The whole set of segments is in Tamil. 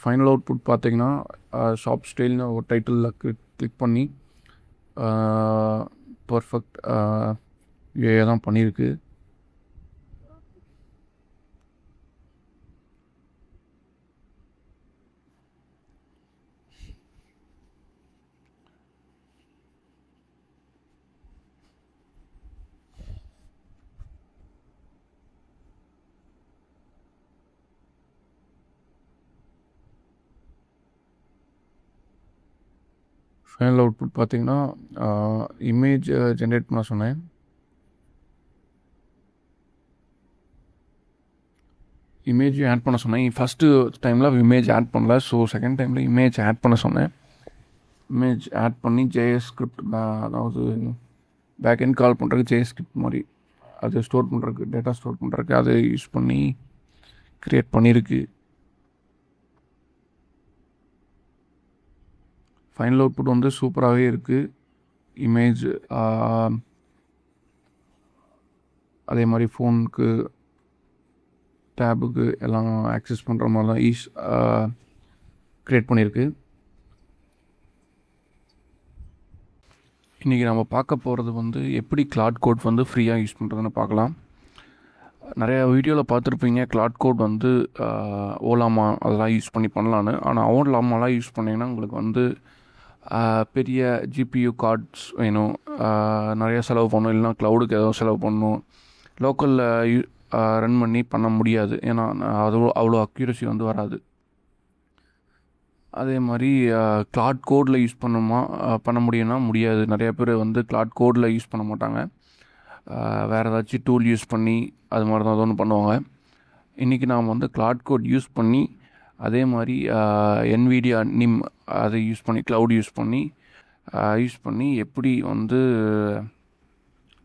ஃபைனல் அவுட்புட் பார்த்தீங்கன்னா ஷாப் ஸ்டைல்னு ஒரு டைட்டிலில் கிளிக் பண்ணி பர்ஃபெக்ட் யூஏ தான் பண்ணியிருக்கு. ஃபைனல் அவுட்புட் பார்த்தீங்கன்னா இமேஜ் ஜென்ரேட் பண்ண சொன்னேன். இமேஜ் ஆட் பண்ண சொன்னேன். ஃபஸ்ட்டு டைமில் இமேஜ் ஆட் பண்ணல. ஸோ செகண்ட் டைமில் இமேஜ் ஆட் பண்ண சொன்னேன். இமேஜ் ஆட் பண்ணி ஜேஎஸ் ஸ்கிரிப்ட், அதாவது பேக்எண்ட் கால் பண்ணுறதுக்கு ஜேஎஸ் ஸ்கிரிப்ட் மாதிரி அது ஸ்டோர் பண்ணுறதுக்கு, டேட்டா ஸ்டோர் பண்ணுறதுக்கு அதை யூஸ் பண்ணி க்ரியேட் பண்ணியிருக்கு. ஃபைனல் அவுட்புட் வந்து சூப்பராகவே இருக்குது. இமேஜ் அதே மாதிரி ஃபோனுக்கு, டேபுக்கு எல்லாம் ஆக்சஸ் பண்ணுற மாதிரி தான் க்ரியேட் பண்ணியிருக்கு. இன்றைக்கி நம்ம பார்க்க போகிறது வந்து எப்படி கிளாட் கோட் வந்து ஃப்ரீயாக யூஸ் பண்ணுறதுன்னு பார்க்கலாம். நிறையா வீடியோவில் பார்த்துருப்பீங்க கிளாட் கோட் வந்து ஓலாமா அதெல்லாம் யூஸ் பண்ணி பண்ணலான்னு. ஆனால் ஓலாமாலாம் யூஸ் பண்ணிங்கன்னா உங்களுக்கு வந்து பெரிய ஜிபியூ கார்ட்ஸ் வேணும், நிறையா செலவு பண்ணணும், இல்லைனா க்ளவுடுக்கு ஏதோ செலவு பண்ணணும். லோக்கலில் ரன் பண்ண முடியாது, ஏன்னா அவ்வளோ அக்யூரசி வந்து வராது. அதே மாதிரி கிளாட் கோடில் யூஸ் பண்ண முடியும்னா முடியாது. நிறைய பேர் வந்து கிளாட் கோடில் யூஸ் பண்ண மாட்டாங்க, வேறு ஏதாச்சும் டூல் யூஸ் பண்ணி அது மாதிரி தான் ஒன்று பண்ணுவாங்க. இன்றைக்கி நாம் வந்து கிளாட் கோட் யூஸ் பண்ணி அதே மாதிரி NVIDIA NIM அதை யூஸ் பண்ணி க்ளவுட் யூஸ் பண்ணி எப்படி வந்து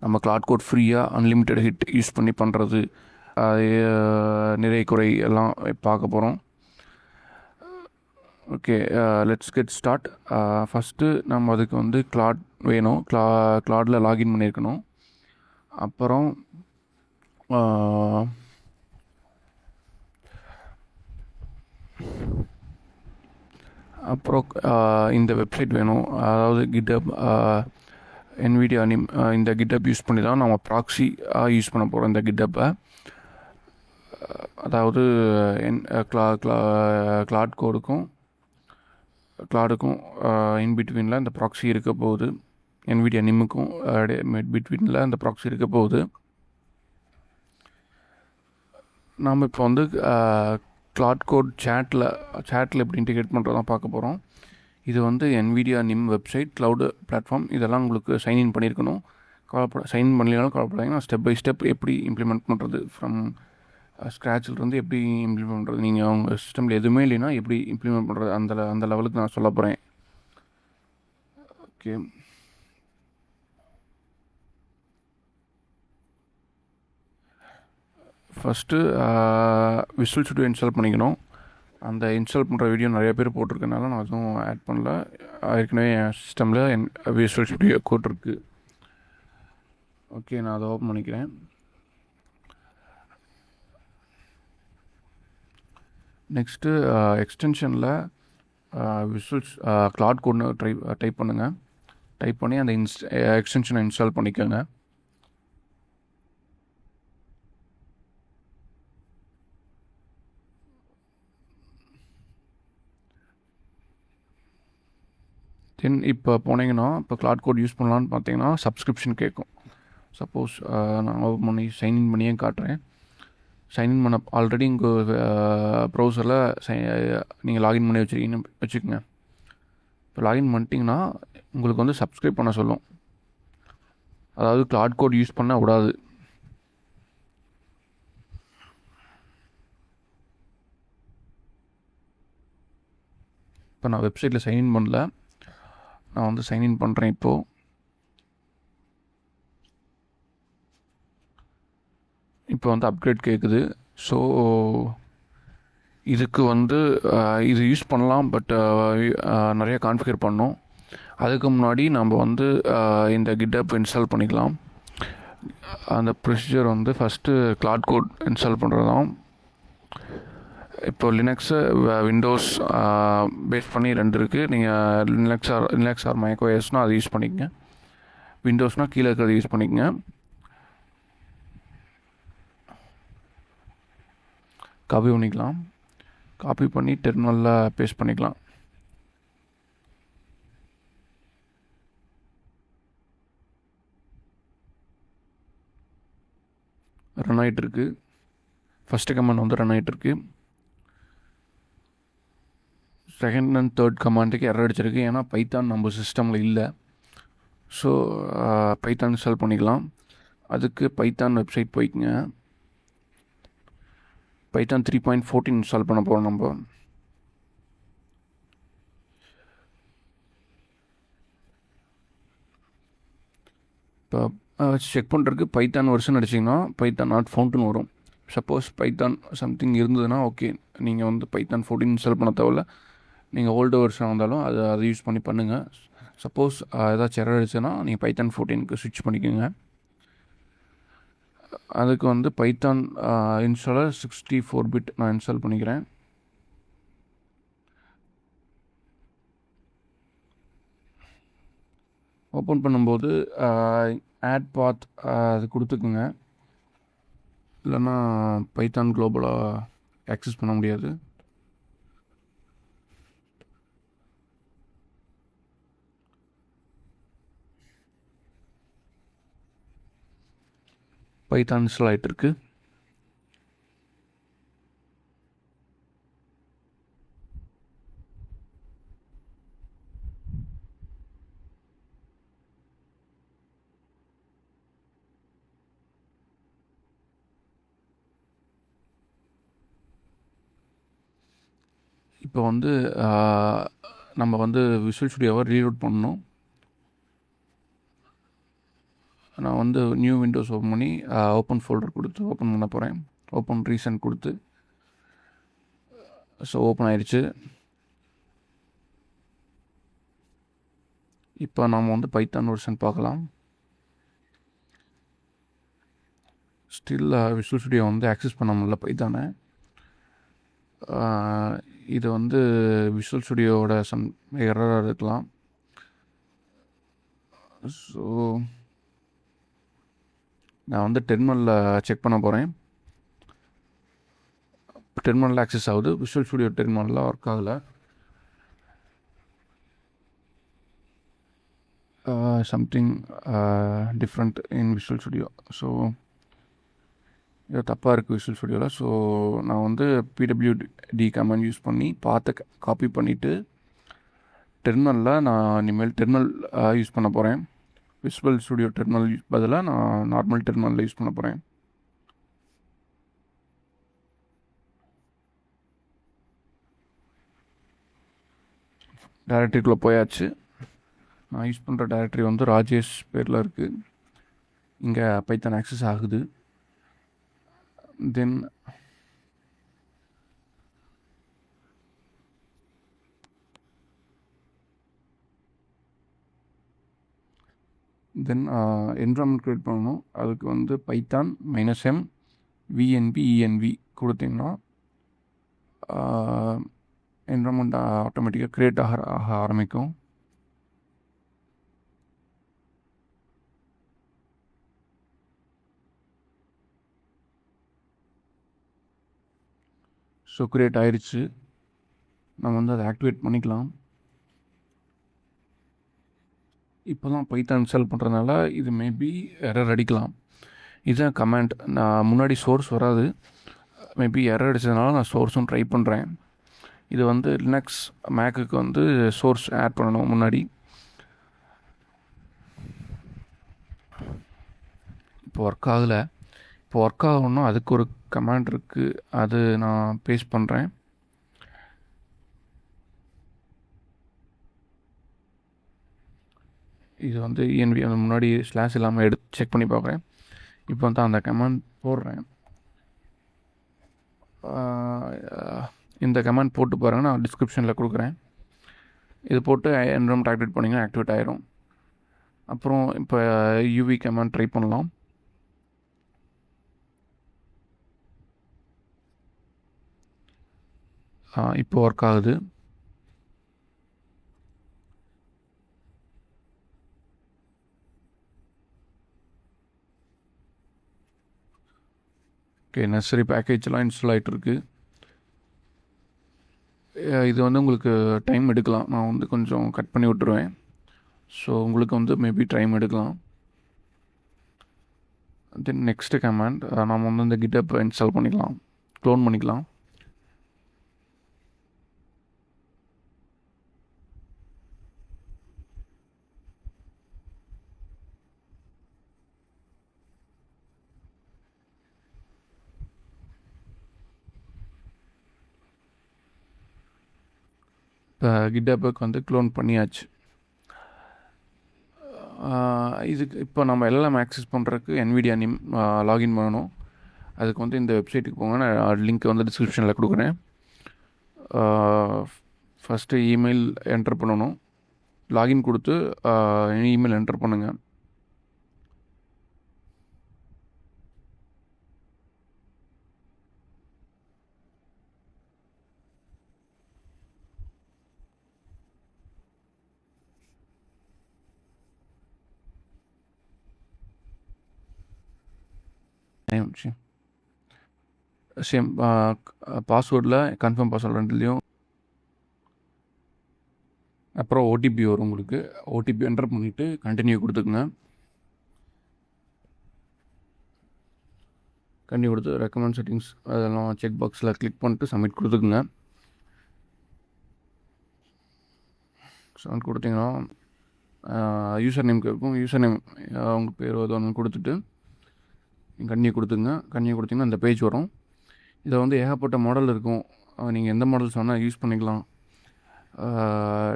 நம்ம கிளாட் கோட் ஃப்ரீயாக அன்லிமிட்டெட் ஹிட் யூஸ் பண்ணி பண்ணுறது, நிறைய குறை எல்லாம் பார்க்க போகிறோம். Okay, let's get start. First நம்ம அதுக்கு வந்து கிளாட் வேணும். கிளாடில் லாகின் பண்ணியிருக்கணும். அப்புறம் இந்த வெப்சைட் வேணும், அதாவது GitHub, NVIDIA NIM இந்த GitHub யூஸ் பண்ணி தான் நம்ம ப்ராக்ஸி யூஸ் பண்ண போகிறோம். இந்த GitHub-ஐ, அதாவது கிளாடுக்கும் இன்பிட்வீனில் இந்த ப்ராக்ஸி இருக்க போகுது. NVIDIA NIM-க்கும் பிட்வீனில் இந்த ப்ராக்ஸி இருக்க போகுது. நாம் இப்போ வந்து கிளாட் கோட் சேட்டில் எப்படி இன்டிகிரேட் பண்ணுறதான் பார்க்க போகிறோம். இது வந்து NVIDIA NIM website, cloud platform, இதெல்லாம் உங்களுக்கு சைன்இன் பண்ணியிருக்கணும். சைன்இன் பண்ணலாம் கவலைப்படாதீங்க. நான் ஸ்டெப் பை ஸ்டெப் எப்படி இம்ப்ளிமெண்ட் பண்ணுறது, ஃப்ரம் ஸ்க்ராட்சிலிருந்து எப்படி இம்ப்ளிமெண்ட் பண்ணுறது, நீங்கள் அவங்க சிஸ்டமில் எதுவுமே இல்லைன்னா எப்படி இம்ப்ளிமெண்ட் பண்ணுறது, அந்த லெவலுக்கு நான் சொல்ல போகிறேன். Okay, first visual studio install பண்ணிக்கணும். அந்த இன்ஸ்டால் பண்ணுற வீடியோ நிறைய பேர் போட்டிருக்கனால நான் அதுவும் ஆட் பண்ணல. ஏற்கனவே என் சிஸ்டமில் விசுவல் ஸ்டுடியோ கோட் இருக்குது. ஓகே, நான் அதை ஓப்பன் பண்ணிக்கிறேன். நெக்ஸ்ட்டு எக்ஸ்டென்ஷனில் விசுவல்ஸ் கிளாட் கோட்னு டைப் பண்ணுங்கள். டைப் பண்ணி அந்த எக்ஸ்டென்ஷனை இன்ஸ்டால் பண்ணிக்கோங்க. தென் இப்போ போனீங்கன்னா, இப்போ கிளாட் கோட் யூஸ் பண்ணலான்னு பார்த்தீங்கன்னா சப்ஸ்கிரிப்ஷன் கேட்கும். சப்போஸ் நான் ஓப்பன் பண்ணி சைன்இன் பண்ணியே காட்டுறேன். சைன்இன் பண்ண ஆல்ரெடி உங்கள் ப்ரௌசரில் நீங்கள் லாகின் பண்ணி வச்சுக்கோங்க. இப்போ லாகின் பண்ணிட்டீங்கன்னா உங்களுக்கு வந்து சப்ஸ்கிரைப் பண்ண சொல்லும். அதாவது கிளாட் கோட் யூஸ் பண்ண விடாது. இப்போ நான் வெப்சைட்டில் சைன்இன் பண்ணல, நான் வந்து சைன்இன் பண்ணுறேன். இப்போ வந்து அப்கிரேட் கேட்குது. ஸோ இதுக்கு வந்து இது யூஸ் பண்ணலாம், பட் நிறைய கான்ஃபிகர் பண்ணோம். அதுக்கு முன்னாடி நம்ம வந்து இந்த GitHub இன்ஸ்டால் பண்ணிக்கலாம். அந்த ப்ரொசீஜர் வந்து ஃபஸ்ட்டு கிளாட் கோட் இன்ஸ்டால் பண்ணுறது தான். இப்போ லினக்ஸு விண்டோஸ் பேஸ் பண்ணி 2 இருக்குது. நீங்கள் லினக்ஸ் ஆர் மேக்ஓஎஸ்னால் அது யூஸ் பண்ணிக்கங்க. விண்டோஸ்னால் கீழே இருக்கிறது யூஸ் பண்ணிக்கங்க. காப்பி பண்ணிக்கலாம். காப்பி பண்ணி டெர்மினலில் பேஸ்ட் பண்ணிக்கலாம். ரன் ஆகிட்டுருக்கு. ஃபஸ்ட்டு கமாண்ட் வந்து ரன் ஆகிட்டுருக்கு. செகண்ட் அண்ட் தேர்ட் கமாண்டுக்கு எரர் அடிச்சிருக்கு. ஏன்னா பைத்தான் நம்ம சிஸ்டமில் இல்லை. ஸோ பைத்தான் இன்ஸ்டால் பண்ணிக்கலாம். அதுக்கு பைத்தான் வெப்சைட் போய்க்குங்க. பைத்தான் 3.14 இன்ஸ்டால் பண்ண போகிறோம் நம்ம. இப்போ செக் பண்ணுறதுக்கு பைத்தான் வெர்ஷன் அடிச்சிங்கன்னா பைத்தான் நாட் ஃபவுண்ட்னு வரும். சப்போஸ் பைத்தான் சம்திங் இருந்ததுன்னா ஓகே, நீங்கள் வந்து பைத்தான் 14 இன்ஸ்டால் பண்ண தேவையில்ல. நீங்கள் ஓல்டு வெர்ஷன் வந்தாலும் அதை யூஸ் பண்ணி பண்ணுங்கள். சப்போஸ் ஏதாச்சும் எரர் அடிச்சுன்னா நீங்கள் பைத்தான் 14க்கு ஸ்விட்ச் பண்ணிக்கோங்க. அதுக்கு வந்து பைத்தான் இன்ஸ்டாலர் 64 பிட் நான் இன்ஸ்டால் பண்ணிக்கிறேன். ஓப்பன் பண்ணும்போது ஆட் பாத் அது கொடுத்துக்குங்க. இல்லைன்னா பைத்தான் குளோபலாக ஆக்சஸ் பண்ண முடியாது. பைத்தான் இன்ஸ்டால் ஆகிட்டுருக்கு. இப்போ வந்து நம்ம வந்து விஷுவல் ஸ்டுடியோவை ரீலோட் பண்ணணும். நான் வந்து நியூ விண்டோஸ் ஓப்பன் பண்ணி ஓப்பன் ஃபோல்டர் கொடுத்து ஓப்பன் பண்ண போகிறேன். ஓப்பன் ரீசன்ட் கொடுத்து ஸோ ஓப்பன் ஆயிடுச்சு. இப்போ நாம் வந்து பைத்தான் வெர்ஷன் பார்க்கலாம். ஸ்டில் விஷுவல் ஸ்டுடியோ வந்து ஆக்சஸ் பண்ண முடியல பைத்தானை. இது வந்து விஷுவல் ஸ்டுடியோவோட சம் எரராக இருக்கலாம். ஸோ நான் வந்து டெர்மினலில் செக் பண்ண போகிறேன். டெர்மினலில் ஆக்சஸ் ஆகுது. விஷுவல் ஸ்டுடியோ டெர்மினலில் ஒர்க் ஆகலை. Something different in visual studio. So இது தப்பாக இருக்குது விஷுவல் ஸ்டுடியோவில். ஸோ நான் வந்து pwd கமாண்ட் யூஸ் பண்ணி பார்த்து காப்பி பண்ணிவிட்டு டெர்மினலில் நான் இனிமேல் டெர்மினல் யூஸ் பண்ண போகிறேன். விஷுவல் ஸ்டுடியோ டெர்மினல் பதிலாக நான் நார்மல் டெர்மினலில் யூஸ் பண்ண போகிறேன். டைரக்டரிக்குள்ளே போயாச்சு. நான் யூஸ் பண்ணுற டைரக்டரி வந்து ராஜேஷ் பேரில் இருக்குது. இங்கே பைத்தான் ஆக்சஸ் ஆகுது. தென் என்விரான்மெண்ட் க்ரியேட் பண்ணணும். அதுக்கு வந்து பைத்தான் -m vnb env கொடுத்தீங்கன்னா என்விரான்மெண்ட் ஆட்டோமேட்டிக்காக க்ரியேட் ஆக ஆரம்பிக்கும். ஸோ க்ரியேட் ஆயிடுச்சு. நம்ம வந்து அதை ஆக்டிவேட் பண்ணிக்கலாம். இப்போ தான் பைத்தான் இன்ஸ்டால் பண்ணுறதுனால இது மேபி எரர் அடிக்கலாம். இதுதான் கமெண்ட். நான் முன்னாடி சோர்ஸ் வராது. மேபி எரர் அடித்ததுனால நான் சோர்ஸும் ட்ரை பண்ணுறேன். இது வந்து லினக்ஸ் மேக்குக்கு வந்து சோர்ஸ் ஆட் பண்ணணும் முன்னாடி. இப்போ ஒர்க் ஆகலை. இப்போ ஒர்க் ஆகணும்னா அதுக்கு ஒரு கமாண்ட் இருக்குது. அது நான் பேஸ்ட் பண்ணுறேன். இது வந்து ENV அந்த முன்னாடி ஸ்லாஷ் இல்லாமல் எடுத்து செக் பண்ணி பார்க்குறேன். இப்போ வந்து அந்த கமாண்ட் போடுறேன். இந்த கமாண்ட் போட்டு பாருங்கள், நான் டிஸ்கிரிப்ஷனில் கொடுக்குறேன். இது போட்டு என்விரான்மெண்ட் ஆக்டிவேட் பண்ணிங்கன்னா ஆக்டிவேட் ஆயிரும். அப்புறம் இப்போ UV கமாண்ட் ட்ரை பண்ணலாம். இப்போ ஒர்க் ஆகுது. ஓகே, நெசசரி பேக்கேஜெலாம் இன்ஸ்டால் ஆகிட்டுருக்கு. இது வந்து உங்களுக்கு டைம் எடுக்கலாம். நான் வந்து கொஞ்சம் கட் பண்ணி விட்டுருவேன். ஸோ உங்களுக்கு வந்து மேபி டைம் எடுக்கலாம். தென் நெக்ஸ்ட்டு கமாண்ட் நம்ம வந்து இந்த கிட்டப் இன்ஸ்டால் பண்ணிக்கலாம், க்ளோன் பண்ணிக்கலாம். இப்போ கிட்டப்புக்கு வந்து க்ளோன் பண்ணியாச்சு. இதுக்கு இப்போ நம்ம எல்லாம் ஆக்சஸ் பண்ணுறதுக்கு NVIDIA நேம் லாகின் பண்ணணும். அதுக்கு வந்து இந்த வெப்சைட்டுக்கு போங்க, நான் லிங்க் வந்து டிஸ்கிரிப்ஷனில் கொடுக்குறேன். ஃபஸ்ட்டு இமெயில் என்டர் பண்ணணும். லாகின் கொடுத்து இமெயில் என்டர் பண்ணுங்கள். சேம் பாஸ்வேர்டில் கன்ஃபார்ம் பாஸ்வேர்டு ரெண்டுலேயும், அப்புறம் OTP வரும் உங்களுக்கு. OTP என்டர் பண்ணிவிட்டு கண்டினியூ கொடுத்துக்குங்க. கண்டினியூ கொடுத்து ரெக்கமெண்ட் செட்டிங்ஸ் அதெல்லாம் செக் பாக்ஸில் கிளிக் பண்ணிட்டு சப்மிட் கொடுத்துக்குங்க. சப்மிட் கொடுத்தீங்கன்னா யூசர் நேம் கேட்கும். யூசர் நேம் உங்கள் பேர் ஒன்று கொடுத்துட்டு கண்டினியூ கொடுத்துங்க. கண்டினியூ கொடுத்தீங்கன்னா இந்த பேஜ் வரும். இதில் வந்து ஏகப்பட்ட மாடல் இருக்கும். நீங்கள் எந்த மாடல்ஸ் வேணால் யூஸ் பண்ணிக்கலாம்.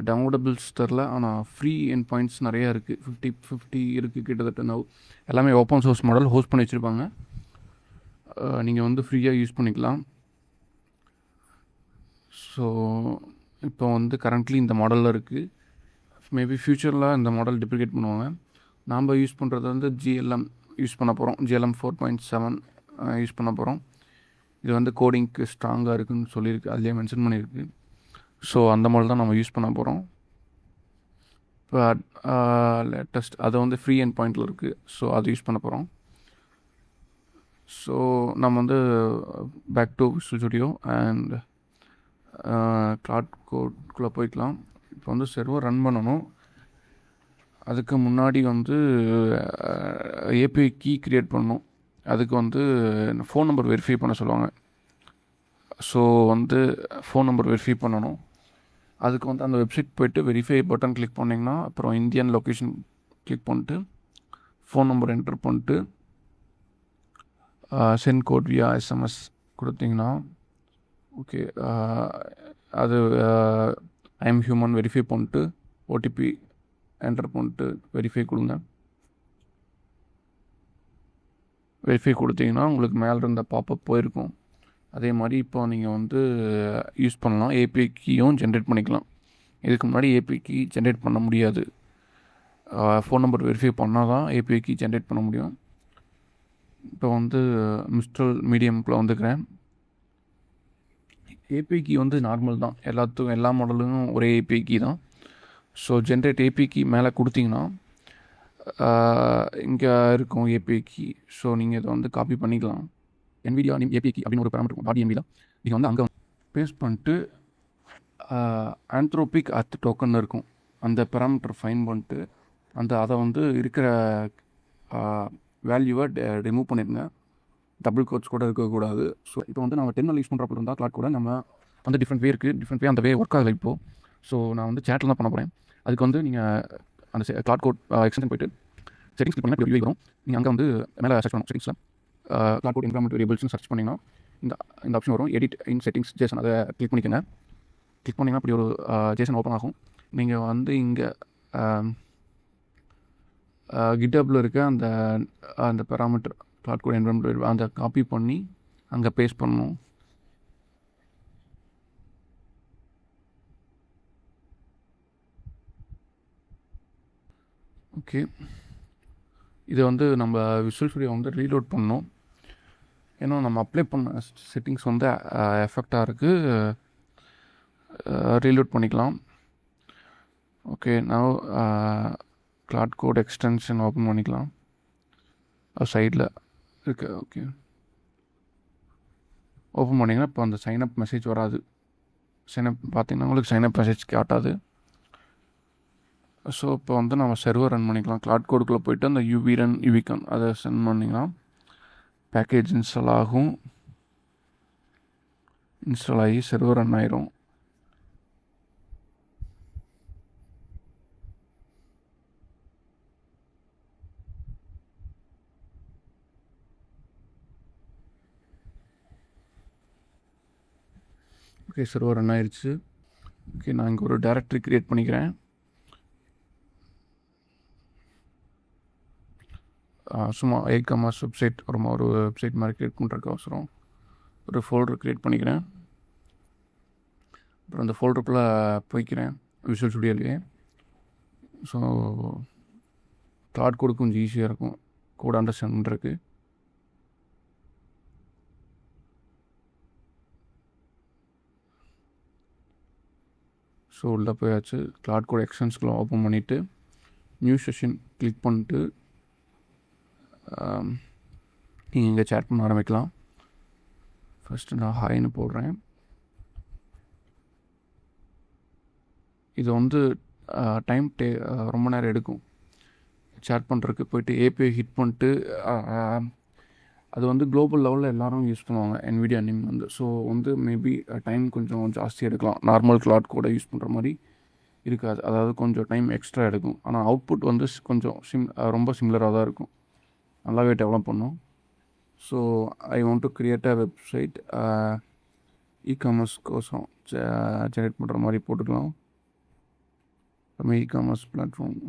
டவுன்லோடபிள்ஸ் தெரில, ஆனால் ஃப்ரீ எண்ட் பாயிண்ட்ஸ் நிறையா இருக்குது. 50 இருக்குது கிட்டத்தட்ட. எல்லாமே ஓப்பன் சோர்ஸ் மாடல் ஹோஸ்ட் பண்ணி வச்சுருப்பாங்க. நீங்கள் வந்து ஃப்ரீயாக யூஸ் பண்ணிக்கலாம். ஸோ இப்போ வந்து கரண்ட்லி இந்த மாடலில் இருக்குது. மேபி ஃப்யூச்சரில் இந்த மாடல் டிப்ளிகேட் பண்ணுவாங்க. நாம் யூஸ் பண்ணுறது வந்து GLM யூஸ் பண்ண போகிறோம். GLM 4.7 யூஸ் பண்ண போகிறோம். இது வந்து கோடிங்க்கு ஸ்ட்ராங்காக இருக்குதுன்னு சொல்லியிருக்கு, அதுலேயே மென்ஷன் பண்ணியிருக்கு. ஸோ அந்த மாடல் தான் நம்ம யூஸ் பண்ண போகிறோம். இப்போ லேட்டஸ்ட் அது வந்து ஃப்ரீ எண்ட் பாயிண்டில் இருக்குது. ஸோ அது யூஸ் பண்ண போகிறோம். ஸோ நம்ம வந்து back to Visual Studio and Claude கோட்குள்ளே போய்க்கலாம். இப்போ வந்து சர்வர் ரன் பண்ணணும். அதுக்கு முன்னாடி வந்து API கீ க்ரியேட் பண்ணணும். அதுக்கு வந்து ஃபோன் நம்பர் வெரிஃபை பண்ண சொல்லுவாங்க. ஸோ வந்து ஃபோன் நம்பர் வெரிஃபை பண்ணணும். அதுக்கு வந்து அந்த வெப்சைட் போய்ட்டு வெரிஃபை பட்டன் கிளிக் பண்ணிங்கன்னா அப்புறம் இந்தியன் லொக்கேஷன் கிளிக் பண்ணிட்டு ஃபோன் நம்பர் என்டர் பண்ணிட்டு சென்ட் கோட் வியா SMS கொடுத்தீங்கன்னா ஓகே, அது ஐஎம் ஹியூமன் வெரிஃபை பண்ணிட்டு OTP என்டர் பண்ணிட்டு வெரிஃபை கொடுங்க. வெரிஃபை கொடுத்தீங்கன்னா உங்களுக்கு மேலே இருந்த பாப்பப் போயிருக்கும். அதே மாதிரி இப்போ நீங்கள் வந்து யூஸ் பண்ணலாம். API கீயும் ஜென்ரேட் பண்ணிக்கலாம். இதுக்கு முன்னாடி API கீ ஜென்ரேட் பண்ண முடியாது. ஃபோன் நம்பர் வெரிஃபை பண்ணால் தான் API கீ ஜென்ரேட் பண்ண முடியும். இப்போ வந்து மிஸ்ட்ரல் மீடியம்குள்ளே வந்துக்கிறேன். API கீ வந்து நார்மல் தான், எல்லா மாடலும் ஒரே API கீ தான். ஸோ ஜென்ரேட் API கீ மேலே கொடுத்தீங்கன்னா இங்கே இருக்கும் API கீ. ஸோ நீங்கள் இதை வந்து காப்பி பண்ணிக்கலாம். NVIDIA நேம் API கீ அப்படின்னு ஒரு பேராமீட்டர் இருக்கும் பாடி NVIDIA. நீங்கள் வந்து அங்கே பேஸ்ட் பண்ணிட்டு ஆந்த்ரோபிக் அர்த் டோக்கன் இருக்கும், அந்த பேராமீட்டர் ஃபைன் பண்ணிட்டு அதை வந்து இருக்கிற வேல்யூவை ரிமூவ் பண்ணிடுங்க. டபுள் கோட்ஸ் கூட இருக்கக்கூடாது. ஸோ இப்போ வந்து நம்ம டெர்மினல் யூஸ் பண்ணுறப்ப இருந்தால் கிளாட் கூட நம்ம வந்து டிஃப்ரெண்ட் வே இருக்குது. டிஃப்ரெண்ட் வே அந்த வே ஒர்க் ஆகலை இப்போது. ஸோ நான் வந்து சேட்டில் தான் பண்ண போகிறேன். அதுக்கு வந்து நீங்கள் அந்த கிளாட் கோட் எக்ஸ்டென்ஷன் போய்ட்டு செட்டிங்ஸ் கிளிக் பண்ணி UI வரும். நீங்கள் அங்கே வந்து மேலே சர்ச் பண்ணணும். செட்டிங்ஸில் கிளாட் கோட் என்விரான்மெண்ட் வேரியபிள்ஸ்னு சர்ச் பண்ணிங்கன்னா இந்த ஆப்ஷன் வரும், எடிட் இன் செட்டிங்ஸ் JSON. அதை கிளிக் பண்ணிக்கோங்க. கிளிக் பண்ணிங்கன்னா அப்படி ஒரு JSON ஓப்பன் ஆகும். நீங்கள் வந்து இங்கே கிட்டப்பில் இருக்க அந்த பேராமீட்டர் கிளாட் கோட் என்விரான்மெண்ட் அந்த காப்பி பண்ணி அங்கே பேஸ்ட் பண்ணணும். ஓகே, இதை வந்து நம்ம Visual Studio வந்து ரீலோட் பண்ணணும். ஏன்னா நம்ம அப்ளை பண்ண செட்டிங்ஸ் வந்து எஃபெக்டாக இருக்குது. ரீலோட் பண்ணிக்கலாம். ஓகே, நான் கிளாட் கோட் எக்ஸ்டென்ஷன் ஓப்பன் பண்ணிக்கலாம். சைடில் இருக்கு. ஓகே, ஓப்பன் பண்ணிங்கன்னா இப்போ அந்த சைனப் மெசேஜ் வராது. சைனப் பார்த்தீங்கன்னா உங்களுக்கு சைனப் மெசேஜ் காட்டாது. ஸோ இப்போ வந்து நம்ம சர்வர் ரன் பண்ணிக்கலாம். கிளாட் கோடுக்குள்ளே போய்ட்டு அந்த யூவி ரன் யூவிகான் அதை சென்ட் பண்ணிங்கன்னா பேக்கேஜ் இன்ஸ்டால் ஆகும். இன்ஸ்டால் ஆகி சர்வர் ரன் ஆயிரும். ஓகே, சர்வர் ரன் ஆயிடுச்சு. ஓகே, நான் இங்கே ஒரு டைரக்டரி க்ரியேட் பண்ணிக்கிறேன். சும்மா e-commerce வெப்சைட் ஒரு வெப்சைட் மாதிரி க்ரியேட் பண்ணுறதுக்கு அவசரம் ஒரு ஃபோல்டர் க்ரியேட் பண்ணிக்கிறேன். அப்புறம் அந்த ஃபோல்டருக்குள்ளே போய்க்கிறேன் விஷுவல் ஸ்டுடியோலேயே. ஸோ கிளாட் கோடு கொஞ்சம் ஈஸியாக இருக்கும் கோட் அண்டர்ஸ்டாண்ட் பண்ணுறதுக்கு. ஸோ உள்ளே போயாச்சு. கிளாட் கோட் எக்ஸ்டென்ஸ்குள்ளே ஓப்பன் பண்ணிவிட்டு நியூ செஷன் கிளிக் பண்ணிட்டு நீங்கள் இங்கே சேட் பண்ண ஆரம்பிக்கலாம். ஃபஸ்ட்டு நான் ஹாய்னு போடுறேன். இது வந்து டைம் ரொம்ப நேரம் எடுக்கும் சேட் பண்ணுறதுக்கு. போய்ட்டு ஏபிஐ ஹிட் பண்ணிட்டு அது வந்து குளோபல் லெவலில் எல்லோரும் யூஸ் பண்ணுவாங்க NVIDIA நேம் வந்து. ஸோ வந்து மேபி டைம் கொஞ்சம் ஜாஸ்தியாக எடுக்கலாம். நார்மல் கிளாட் கோடை யூஸ் பண்ணுற மாதிரி இருக்காது. அதாவது கொஞ்சம் டைம் எக்ஸ்ட்ரா எடுக்கும். ஆனால் அவுட்புட் வந்து கொஞ்சம் ரொம்ப சிமிலராக தான் இருக்கும். நல்லாவே டெவலப் பண்ணோம். So I want to create a website e-commerce கோசம் ஜெனரேட் பண்ணுற மாதிரி போட்டுக்கலாம். நம்ம e-commerce பிளாட்ஃபார்ம்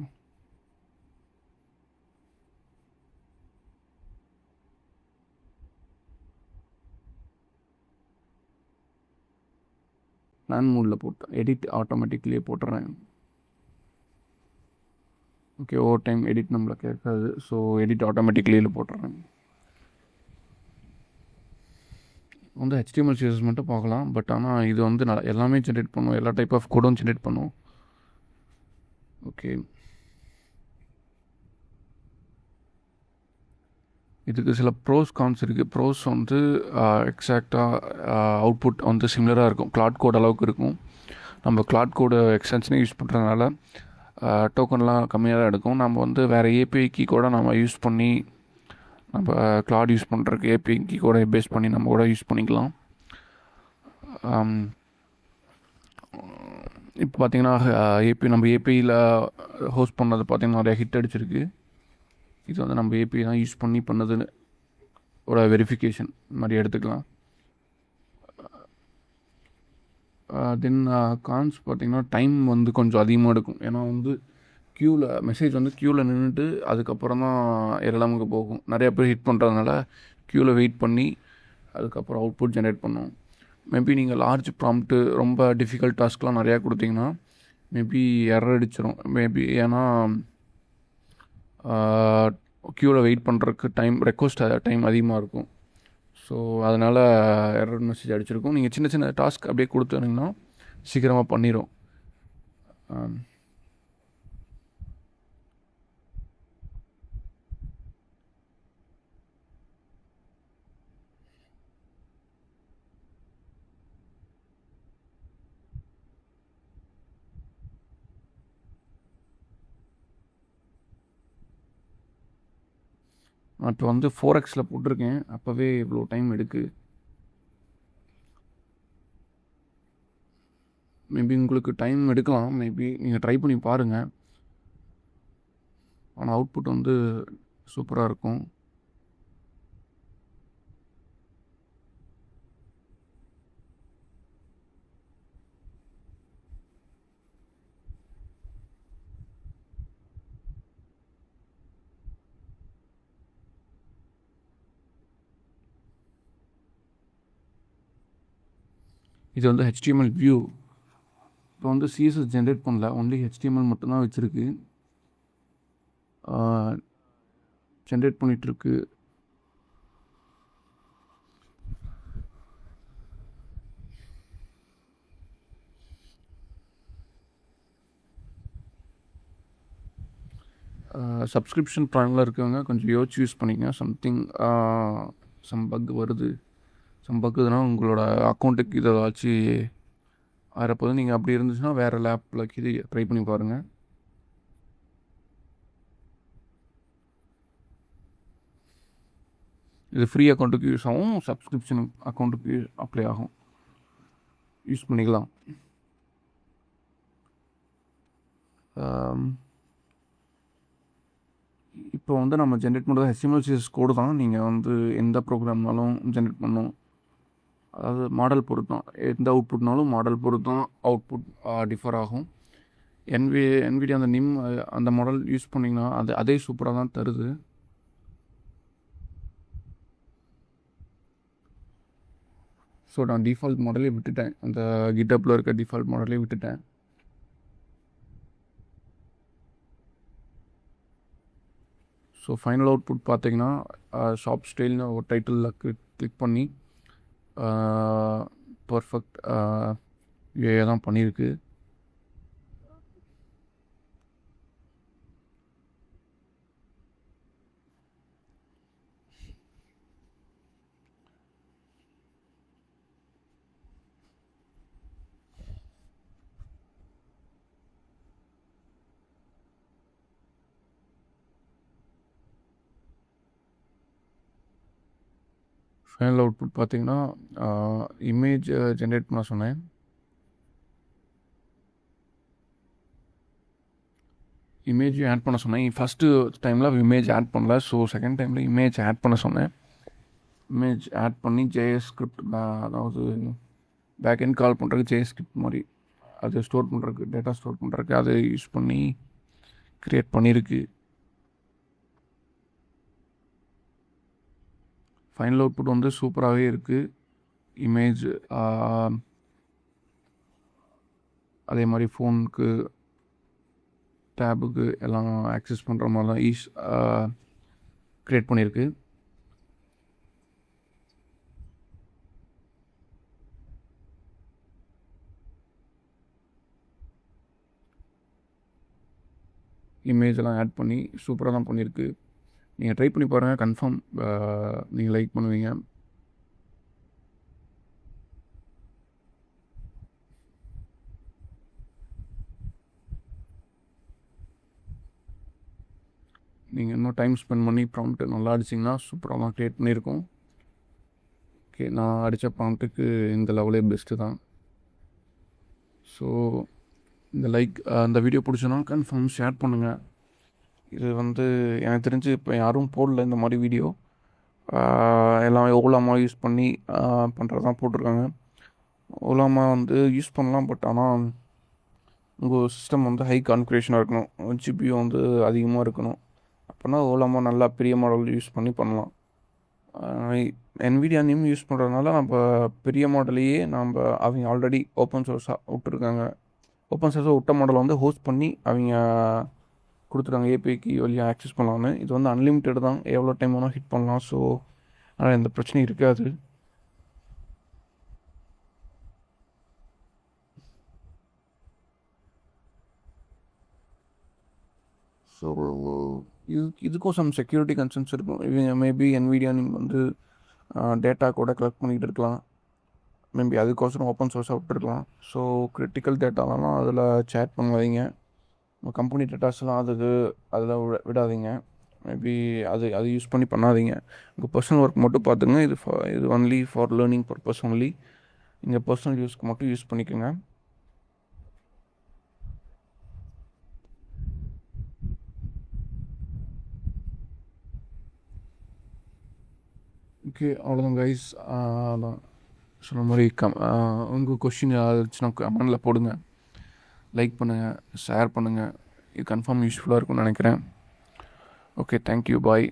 பிளான் மோடில் போட்டேன். எடிட் ஆட்டோமேட்டிக்லேயே போட்டுறேன். ஓகே, ஓவர் டைம் எடிட் நம்மளை கேட்காது. ஸோ எடிட் ஆட்டோமேட்டிக்லேயே போட்டுறேன். வந்து HTML CSS மட்டும் பார்க்கலாம். பட் ஆனால் இது வந்து எல்லாமே ஜென்ரேட் பண்ணும். எல்லா டைப் ஆஃப் கோடும் ஜென்ரேட் பண்ணும். ஓகே, இதுக்கு சில ப்ரோஸ் கான்ஸ் இருக்குது. ப்ரோஸ் வந்து எக்ஸாக்டாக அவுட்புட் வந்து சிமிலராக இருக்கும். கிளாட் கோட் அளவுக்கு இருக்கும். நம்ம கிளாட் கோடு எக்ஸ்டென்ஷனே யூஸ் பண்ணுறதுனால டோக்கன்லாம் கம்மியாக தான் எடுக்கும். நம்ம வந்து வேறு API கீ கூட நம்ம யூஸ் பண்ணி நம்ம கிளாட் யூஸ் பண்ணுறதுக்கு API கீ கூட பேஸ் பண்ணி நம்ம கூட யூஸ் பண்ணிக்கலாம். இப்போ பார்த்திங்கன்னா நம்ம ஏபிஐயில் ஹோஸ்ட் பண்ணது பார்த்திங்கன்னா நிறையா ஹிட் அடிச்சிருக்கு. இது வந்து நம்ம API தான் யூஸ் பண்ணி பண்ணதுன்னு ஒரு வெரிஃபிகேஷன் மாதிரி எடுத்துக்கலாம். தென் கான்ஸ் பார்த்திங்கன்னா டைம் வந்து கொஞ்சம் அதிகமாக எடுக்கும். ஏன்னா வந்து மெசேஜ் வந்து க்யூவில் நின்றுட்டு அதுக்கப்புறம் தான் LLMக்கு போகும். நிறையா பேர் ஹிட் பண்ணுறதுனால க்யூவில் வெயிட் பண்ணி அதுக்கப்புறம் அவுட்புட் ஜென்ரேட் பண்ணும். மேபி நீங்கள் லார்ஜ் ப்ராம்ப்ட்டு ரொம்ப டிஃபிகல்ட் டாஸ்க்லாம் நிறையா கொடுத்தீங்கன்னா மேபி எரர் அடிச்சிடும். மேபி ஏன்னா க்யூவில் வெயிட் பண்ணுறதுக்கு ரெக்வஸ்ட் டைம் அதிகமாக இருக்கும். ஸோ அதனால் எரர் மெசேஜ் அடிச்சிருக்கும். நீங்கள் சின்ன சின்ன டாஸ்க் அப்படியே கொடுத்துருந்தீங்கன்னா சீக்கிரமாக பண்ணிடும். நான் இப்போ வந்து 4Xல போட்டிருக்கேன். அப்போவே இவ்வளோ டைம் எடுக்கு. மேபி உங்களுக்கு டைம் எடுக்கலாம். மேபி நீங்கள் ட்ரை பண்ணி பாருங்கள். ஆனால் அவுட்புட் வந்து சூப்பராக இருக்கும். இது வந்து HTML வியூ. இப்போ வந்து CSS ஜென்ரேட் பண்ணல, ஒன்லி HTML மட்டும்தான் வச்சுருக்கு. ஜென்ரேட் பண்ணிகிட்ருக்கு. சப்ஸ்கிரிப்ஷன் ப்ளானில் இருக்கவங்க கொஞ்சம் யோசிச்சு யூஸ் பண்ணிக்கங்க. சம் பக் வருது, சம் பக்குதுன்னா உங்களோட அக்கௌண்ட்டுக்கு இதை ஏதாச்சும் ஆகிறப்போது நீங்கள் அப்படி இருந்துச்சுன்னா வேறு லேப்பில் இது ட்ரை பண்ணி பாருங்கள். இது ஃப்ரீ அக்கௌண்ட்டுக்கு யூஸ் ஆகும், சப்ஸ்கிரிப்ஷன் அக்கௌண்ட்டுக்கு அப்ளை ஆகும், யூஸ் பண்ணிக்கலாம். இப்போ வந்து நம்ம ஜென்ரேட் பண்ணுறது HTML CSS கோடு தான். நீங்கள் வந்து எந்த ப்ரோக்ராம்னாலும் ஜென்ரேட் பண்ணணும். அதாவது மாடல் பொறுத்து தான், எந்த அவுட்புட்னாலும் மாடல் பொறுத்து தான் அவுட்புட் டிஃபர் ஆகும். NVIDIA அந்த நிம் அந்த மாடல் யூஸ் பண்ணிங்கன்னா அதே சூப்பராக தான் தருது. ஸோ நான் டிஃபால்ட் மாடலே விட்டுட்டேன், அந்த GitHubல இருக்க டிஃபால்ட் மாடலே விட்டுட்டேன். ஸோ ஃபைனல் அவுட்புட் பார்த்தீங்கன்னா ஷாப் ஸ்டைல்னு ஒரு டைட்டிலில் கிளிக் பண்ணி பர்ஃபெக்ட் UI தான் பண்ணியிருக்கு. ஃபைனல் அவுட்புட் பார்த்தீங்கன்னா இமேஜ் ஜென்ரேட் பண்ண சொன்னேன். இமேஜ் ஆட் பண்ண சொன்னேன். ஃபஸ்ட்டு டைமில் இமேஜ் ஆட் பண்ணல, ஸோ செகண்ட் டைமில் இமேஜ் ஆட் பண்ண சொன்னேன். இமேஜ் ஆட் பண்ணி JS ஸ்கிரிப்ட், அதாவது பேக்எண்ட் கால் பண்ணுறதுக்கு JS ஸ்கிரிப்ட் மாதிரி அது ஸ்டோர் பண்ணுறதுக்கு, டேட்டா ஸ்டோர் பண்ணுறதுக்கு அதை யூஸ் பண்ணி க்ரியேட் பண்ணியிருக்கு. ஃபைனல் அவுட்புட் வந்து சூப்பராகவே இருக்குது. இமேஜ் அதே மாதிரி ஃபோனுக்கு, டேபுக்கு எல்லாம் ஆக்சஸ் பண்ணுற மாதிரி தான் க்ரியேட் பண்ணியிருக்கு. இமேஜெல்லாம் ஆட் பண்ணி சூப்பராக தான் பண்ணியிருக்கு. நீங்கள் ட்ரை பண்ணி பாருங்கள், கன்ஃபார்ம் நீங்கள் லைக் பண்ணுவீங்க. நீங்கள் இன்னும் டைம் ஸ்பெண்ட் பண்ணி ப்ராம்ப்ட் நல்லா அடிச்சிங்கன்னா சூப்பராக தான் க்ரியேட் பண்ணியிருக்கோம். ஓகே, நான் அடித்த ப்ராம்ப்ட்டுக்கு இந்த லெவலே பெஸ்ட்டு தான். ஸோ இந்த வீடியோ பிடிச்சோன்னா கன்ஃபார்ம் ஷேர் பண்ணுங்கள். இது வந்து எனக்கு தெரிஞ்சு இப்போ யாரும் போடல இந்த மாதிரி வீடியோ. எல்லாம் ஓலாமா யூஸ் பண்ணி பண்ணுறது தான் போட்டிருக்காங்க. ஓலாமா வந்து யூஸ் பண்ணலாம், பட் ஆனால் உங்கள் சிஸ்டம் வந்து ஹை கான்ஃபிகரேஷனாக இருக்கணும், GPU வந்து அதிகமாக இருக்கணும். அப்போனா ஓலாமா நல்லா பெரிய மாடல் யூஸ் பண்ணி பண்ணலாம். NVIDIA நேம் யூஸ் பண்ணுறதுனால நம்ம பெரிய மாடலையே அவங்க ஆல்ரெடி ஓப்பன் சோர்ஸாக விட்டுருக்காங்க. ஓப்பன் சோர்ஸாக விட்ட மாடலை வந்து ஹோஸ்ட் பண்ணி அவங்க கொடுத்துருக்காங்க, APIக்கு வழியாக ஆக்சஸ் பண்ணலான்னு. இது வந்து அன்லிமிட்டட் தான், எவ்வளோ டைம் வேணால் ஹிட் பண்ணலாம். ஸோ ஆனால் எந்த பிரச்சனையும் இருக்காது. ஸோ இதுக்கும் சம் செக்யூரிட்டி கன்சர்ன்ஸ் இருக்கும். இவங்க மேபி NVIDIA வந்து டேட்டா கூட கலெக்ட் பண்ணிக்கிட்டு இருக்கலாம், மேபி அதுக்கோசரம் ஓப்பன் சோர்ஸாக விட்டுருக்கலாம். ஸோ கிரிட்டிக்கல் டேட்டாலாம் அதில் சேட் பண்ணாதீங்க, கம்பெனி டேட்டாஸ்லாம் அதில் விடாதீங்க. மேபி அது யூஸ் பண்ணி பண்ணாதீங்க. உங்கள் பர்சனல் ஒர்க் மட்டும் பார்த்துங்க. இது only for learning purpose only. நீங்கள் பர்சனல் யூஸ்க்கு மட்டும் யூஸ் பண்ணிக்கோங்க. ஓகே, அவ்வளோதான் கைஸ். அதான் சொன்ன மாதிரி உங்கள் கொஷின் ஆச்சுன்னா கமெண்டில் போடுங்க, லைக் பண்ணுங்கள், ஷேர் பண்ணுங்கள். இது கன்ஃபார்ம் யூஸ்ஃபுல்லாக இருக்கும்னு நினைக்கிறேன். ஓகே, தேங்க்யூ, பாய்.